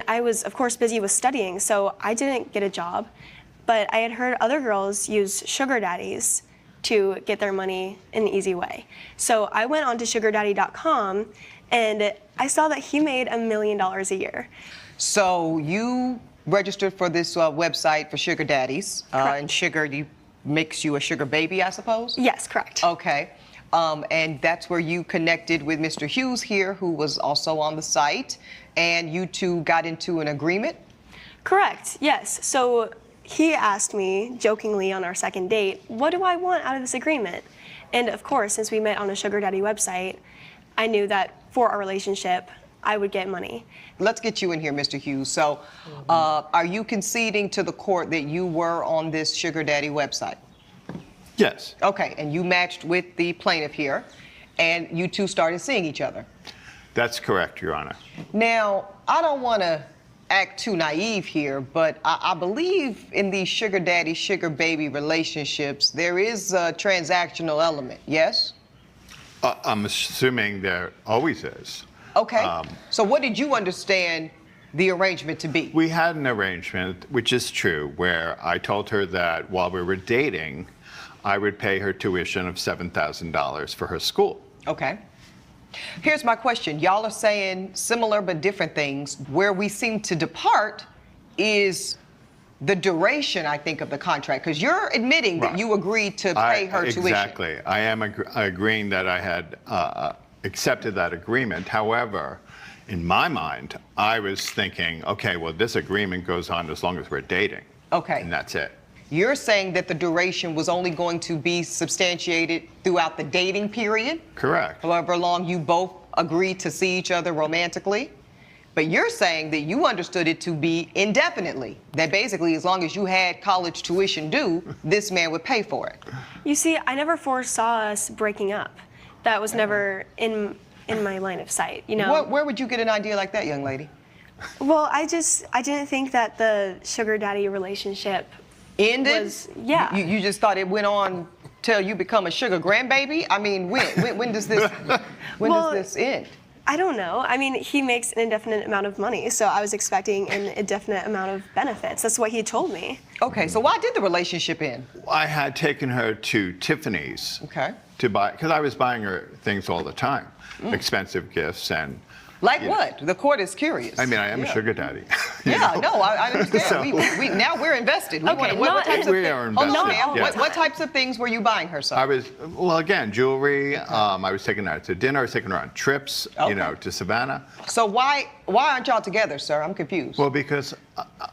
I was, of course, busy with studying, so I didn't get a job. But I had heard other girls use sugar daddies to get their money in an easy way. So I went on to sugardaddy.com, and I saw that he made $1 million a year. So you registered for this website for sugar daddies, and sugar makes you a sugar baby, I suppose? Yes, correct. Okay. And that's where you connected with Mr. Hughes here, who was also on the site, and you two got into an agreement? Correct, yes. So he asked me, jokingly on our second date, what do I want out of this agreement? And of course, since we met on a sugar daddy website, I knew that for our relationship, I would get money. Let's get you in here, Mr. Hughes. So are you conceding to the court that you were on this sugar daddy website? Yes. Okay, and you matched with the plaintiff here, and you two started seeing each other? That's correct, Your Honor. Now, I don't want to act too naive here, but I believe in these sugar daddy, sugar baby relationships, there is a transactional element, yes? I'm assuming there always is. Okay, so what did you understand the arrangement to be? We had an arrangement, which is true, where I told her that while we were dating, I would pay her tuition of $7,000 for her school. Okay. Here's my question. Y'all are saying similar but different things. Where we seem to depart is the duration, I think, of the contract, because you're admitting that you agreed to pay her tuition. Exactly. I am agreeing that I had accepted that agreement. However, in my mind, I was thinking, okay, well, this agreement goes on as long as we're dating. Okay. And that's it. You're saying that the duration was only going to be substantiated throughout the dating period? Correct. However long you both agreed to see each other romantically? But you're saying that you understood it to be indefinitely, that basically as long as you had college tuition due, this man would pay for it. You see, I never foresaw us breaking up. That was never in my line of sight, you know? Where would you get an idea like that, young lady? Well, I didn't think that the sugar daddy relationship ended? Yeah. You just thought it went on till you become a sugar grandbaby? I mean, when does this does this end? I don't know. I mean, he makes an indefinite amount of money, so I was expecting an indefinite amount of benefits. That's what he told me. Okay, so why did the relationship end? I had taken her to Tiffany's to buy, because I was buying her things all the time, expensive gifts and. Like what? The court is curious. I mean, I am a sugar daddy. Yeah, no, I understand. So, now we're invested. We okay, what types of we are invested. Hold on, ma'am. Yes. What types of things were you buying her, sir? Well, again, jewelry. I was taking her out to dinner. I was taking her on trips, you know, to Savannah. So why aren't y'all together, sir? I'm confused. Well, because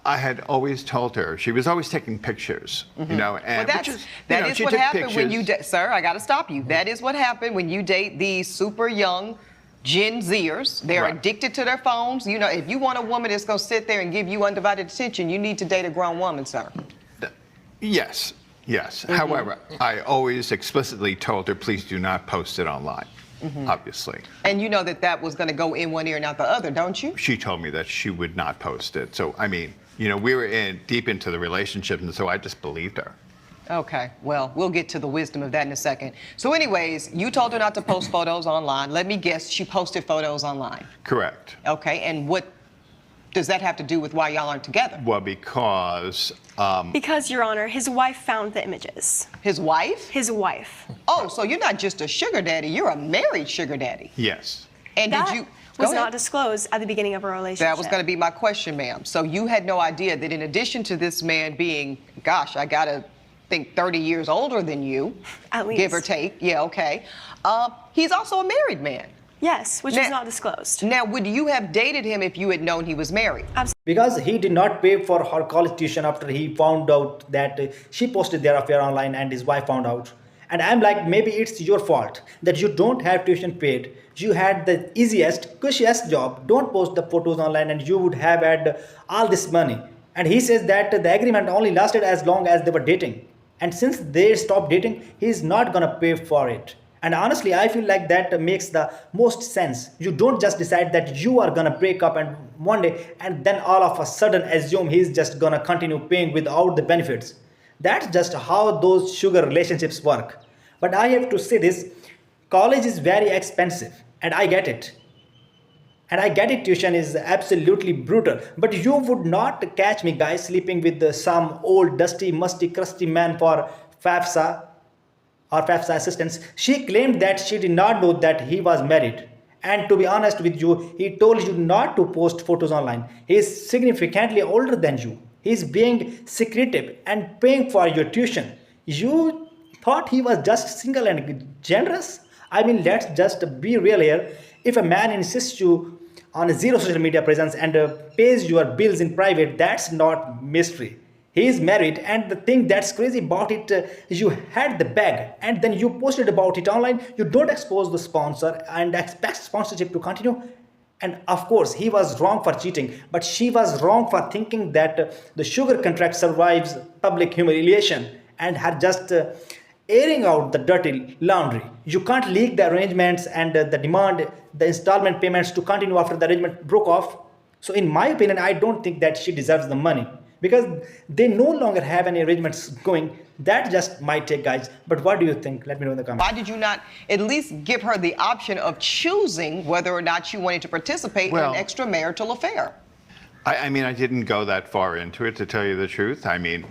I had always told her, she was always taking pictures, you know, and well, that is what happened when you sir, I got to stop you. That is what happened when you date these super young Gen Zers. They're addicted to their phones. You know, if you want a woman that's going to sit there and give you undivided attention, you need to date a grown woman, sir. Yes, yes. However, I always explicitly told her, please do not post it online, obviously. And you know that was going to go in one ear and out the other, don't you? She told me that she would not post it. So, I mean, you know, we were deep into the relationship, and so I just believed her. Okay, well, we'll get to the wisdom of that in a second. So anyways, you told her not to post photos online. Let me guess, she posted photos online. Correct. Okay, and what does that have to do with why y'all aren't together? Well, because... because, Your Honor, his wife found the images. His wife? His wife. Oh, so you're not just a sugar daddy, you're a married sugar daddy. Yes. And that did you... was not disclosed at the beginning of our relationship. That was going to be my question, ma'am. So you had no idea that in addition to this man being, gosh, I got to think 30 years older than you, at least, give or take. Yeah, okay. He's also a married man. Yes, which is not disclosed. Now, would you have dated him if you had known he was married? Absolutely. Because he did not pay for her college tuition after he found out that she posted their affair online and his wife found out. And I'm like, maybe it's your fault that you don't have tuition paid. You had the easiest, cushiest job. Don't post the photos online and you would have had all this money. And he says that the agreement only lasted as long as they were dating. And since they stopped dating, he's not gonna pay for it. And honestly, I feel like that makes the most sense. You don't just decide that you are gonna break up and one day and then all of a sudden assume he's just gonna continue paying without the benefits. That's just how those sugar relationships work. But I have to say this, college is very expensive and I get it. And I get it, tuition is absolutely brutal. But you would not catch me, guys, sleeping with some old, dusty, musty, crusty man for FAFSA or FAFSA assistance. She claimed that she did not know that he was married. And to be honest with you, he told you not to post photos online. He is significantly older than you. He is being secretive and paying for your tuition. You thought he was just single and generous? I mean, let's just be real here. If a man insists you on a zero social media presence and pays your bills in private, that's not mystery. He is married, and the thing that's crazy about it, you had the bag and then you posted about it online. You don't expose the sponsor and expect sponsorship to continue. And of course, he was wrong for cheating, but she was wrong for thinking that the sugar contract survives public humiliation and her just airing out the dirty laundry. You can't leak the arrangements and the demand the installment payments to continue after the arrangement broke off. So, in my opinion, I don't think that she deserves the money because they no longer have any arrangements going. That just my take, guys. But what do you think? Let me know in the comments. Why did you not at least give her the option of choosing whether or not she wanted to participate in an extramarital affair? I mean, I didn't go that far into it, to tell you the truth. I mean,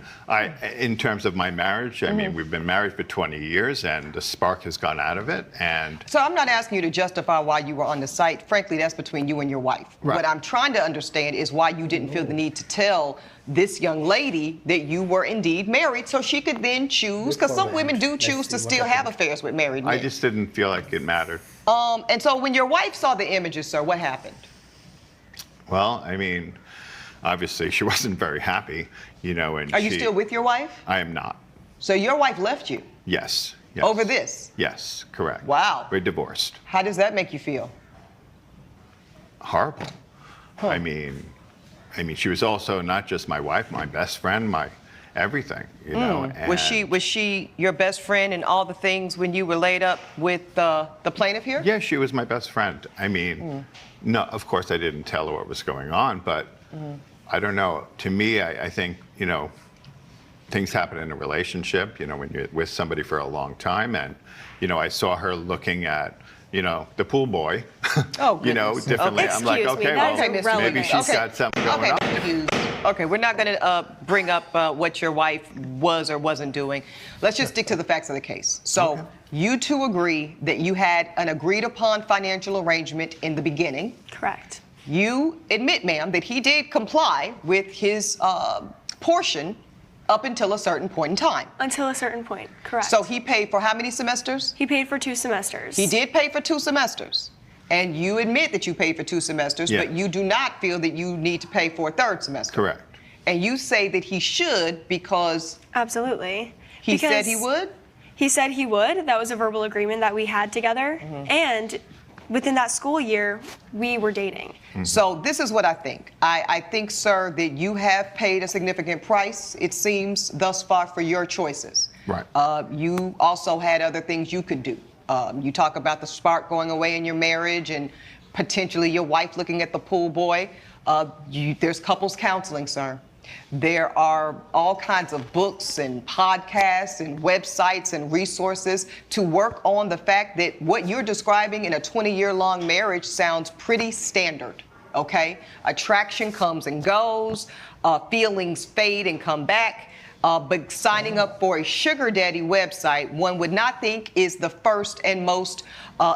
in terms of my marriage, I mean, we've been married for 20 years, and the spark has gone out of it. And so I'm not asking you to justify why you were on the site. Frankly, that's between you and your wife. Right. What I'm trying to understand is why you didn't feel the need to tell this young lady that you were indeed married so she could then choose, because some women do choose to still have affairs with married men. I just didn't feel like it mattered. And so when your wife saw the images, sir, what happened? Well, I mean, obviously she wasn't very happy, you know, and Are you still with your wife? I am not. So your wife left you? Yes. Over this? Yes, correct. Wow. We're divorced. How does that make you feel? Horrible. I mean, she was also not just my wife, my best friend, my everything, you know. And Was she your best friend in all the things when you were laid up with the plaintiff here? Yeah, she was my best friend. I mean, no, of course I didn't tell her what was going on, but I don't know. To me, I think, you know, things happen in a relationship, you know, when you're with somebody for a long time. And, you know, I saw her looking at, you know, the pool boy, Oh, you know, goodness. differently. Okay. I'm like, Excuse me, okay, that well, is irrelevant. maybe she's got something going on. Confused. Okay, we're not going to bring up what your wife was or wasn't doing. Let's just stick to the facts of the case. So you two agree that you had an agreed upon financial arrangement in the beginning. Correct. You admit, ma'am, that he did comply with his portion up until a certain point in time. Until a certain point, correct. So he paid for how many semesters? He paid for 2 semesters. He did pay for 2 semesters. And you admit that you paid for 2 semesters, Yeah. but you do not feel that you need to pay for a 3rd semester. Correct. And you say that he should because Absolutely. he said Because he would? He said he would. That was a verbal agreement that we had together. And within that school year, we were dating. So this is what I think. I think, sir, that you have paid a significant price, it seems, thus far for your choices. Right. You also had other things you could do. You talk about the spark going away in your marriage and potentially your wife looking at the pool boy. There's couples counseling, sir. There are all kinds of books and podcasts and websites and resources to work on the fact that what you're describing in a 20-year-long marriage sounds pretty standard, okay? Attraction comes and goes, feelings fade and come back. But signing up for a sugar daddy website, one would not think is the first and most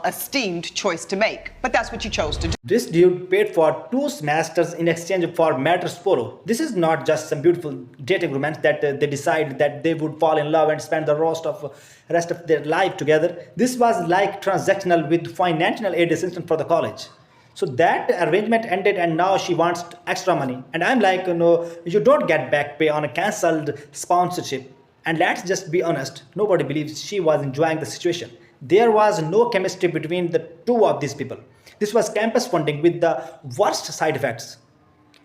esteemed choice to make. But that's what you chose to do. This dude paid for 2 semesters in exchange for matters follow. This is not just some beautiful dating romance that they decide that they would fall in love and spend the rest of their life together. This was like transactional with financial aid assistance for the college. So that arrangement ended and now she wants extra money. And I'm like, no, you don't get back pay on a cancelled sponsorship. And let's just be honest, nobody believes she was enjoying the situation. There was no chemistry between the two of these people. This was campus funding with the worst side effects.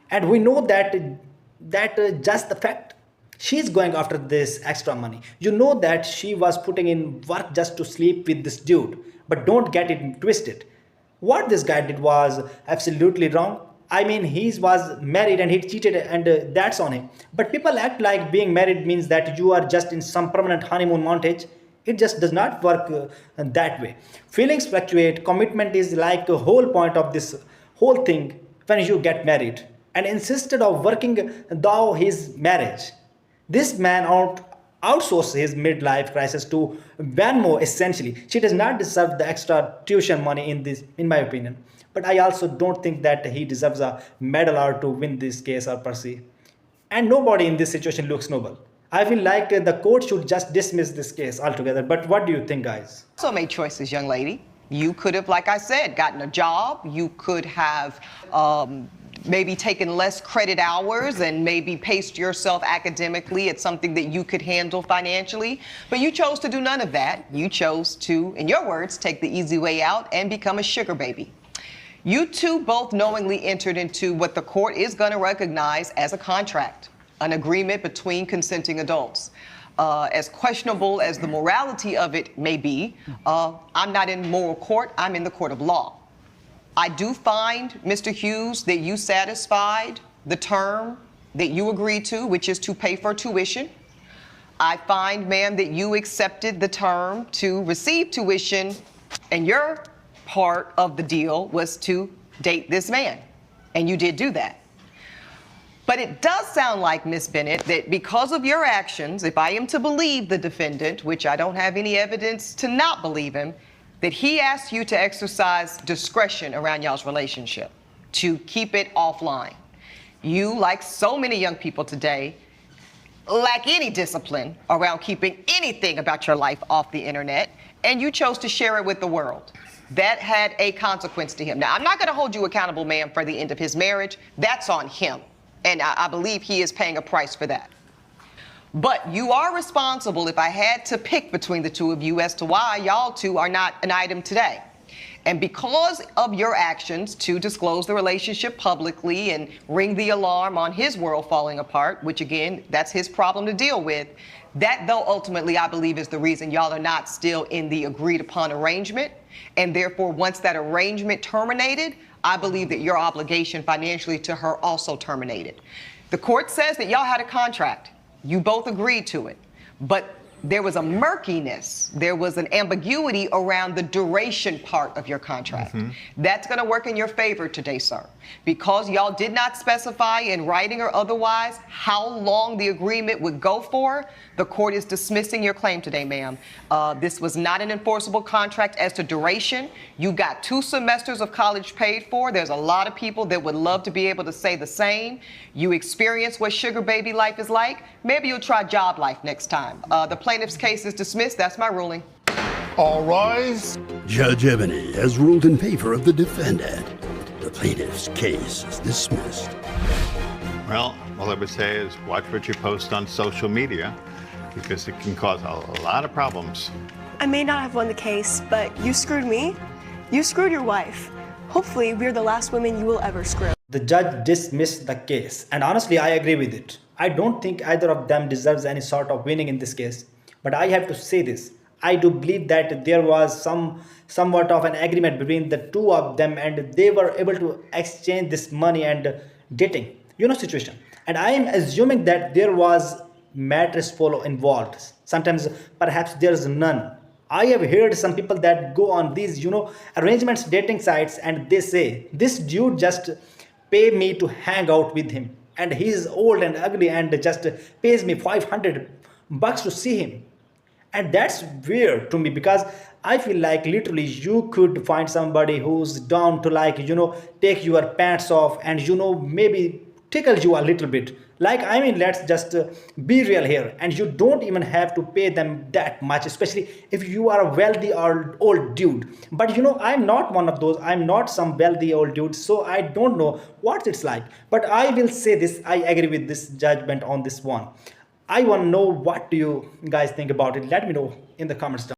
And we know that just the fact. She's going after this extra money. You know that she was putting in work just to sleep with this dude. But don't get it twisted. What this guy did was absolutely wrong. I mean, he was married and he cheated and that's on him. But people act like being married means that you are just in some permanent honeymoon montage. It just does not work that way. Feelings fluctuate. Commitment is like the whole point of this whole thing when you get married and insisted of working thou his marriage. This man outsourced his midlife crisis to Vanmo essentially. She does not deserve the extra tuition money in my opinion. But I also don't think that he deserves a medal or to win this case or pursue. And nobody in this situation looks noble. I feel like the court should just dismiss this case altogether. But what do you think, guys? Also made choices, young lady. You could have, like I said, gotten a job. You could have maybe taken less credit hours and maybe paced yourself academically at something that you could handle financially. But you chose to do none of that. You chose to, in your words, take the easy way out and become a sugar baby. You two both knowingly entered into what the court is going to recognize as a contract, an agreement between consenting adults. As questionable as the morality of it may be, I'm not in moral court, I'm in the court of law. I do find, Mr. Hughes, that you satisfied the term that you agreed to, which is to pay for tuition. I find, ma'am, that you accepted the term to receive tuition, and your part of the deal was to date this man, and you did do that. But it does sound like, Ms. Bennett, that because of your actions, if I am to believe the defendant, which I don't have any evidence to not believe him, that he asked you to exercise discretion around y'all's relationship, to keep it offline. You, like so many young people today, lack any discipline around keeping anything about your life off the internet, and you chose to share it with the world. That had a consequence to him. Now, I'm not going to hold you accountable, ma'am, for the end of his marriage. That's on him. And I believe he is paying a price for that. But you are responsible, if I had to pick between the two of you, as to why y'all two are not an item today. And because of your actions to disclose the relationship publicly and ring the alarm on his world falling apart, which again, that's his problem to deal with, that though ultimately I believe is the reason y'all are not still in the agreed upon arrangement. And therefore, once that arrangement terminated, I believe that your obligation financially to her also terminated. The court says that y'all had a contract. You both agreed to it. But there was a murkiness, there was an ambiguity around the duration part of your contract. That's going to work in your favor today, sir. Because y'all did not specify in writing or otherwise how long the agreement would go for, the court is dismissing your claim today, ma'am. This was not an enforceable contract as to duration. You got 2 semesters of college paid for. There's a lot of people that would love to be able to say the same. You experience what sugar baby life is like. Maybe you'll try job life next time. The plaintiff's case is dismissed. That's my ruling. All rise. Judge Ebony has ruled in favor of the defendant. The plaintiff's case is dismissed. Well, all I would say is watch what you post on social media because it can cause a lot of problems. I may not have won the case, but you screwed me. You screwed your wife. Hopefully, we're the last women you will ever screw. The judge dismissed the case, and honestly, I agree with it. I don't think either of them deserves any sort of winning in this case. But I have to say this. I do believe that there was somewhat of an agreement between the two of them, and they were able to exchange this money and dating, situation. And I am assuming that there was mattress follow involved. Sometimes perhaps there's none. I have heard some people that go on these, arrangements dating sites, and they say, this dude just pay me to hang out with him. And he's old and ugly and just pays me $500 to see him. And that's weird to me because I feel like literally you could find somebody who's down to take your pants off and, maybe tickle you a little bit. Let's just be real here. And you don't even have to pay them that much, especially if you are a wealthy or old dude. But I'm not one of those. I'm not some wealthy old dude. So I don't know what it's like. But I will say this. I agree with this judgment on this one. I want to know what do you guys think about it. Let me know in the comments down.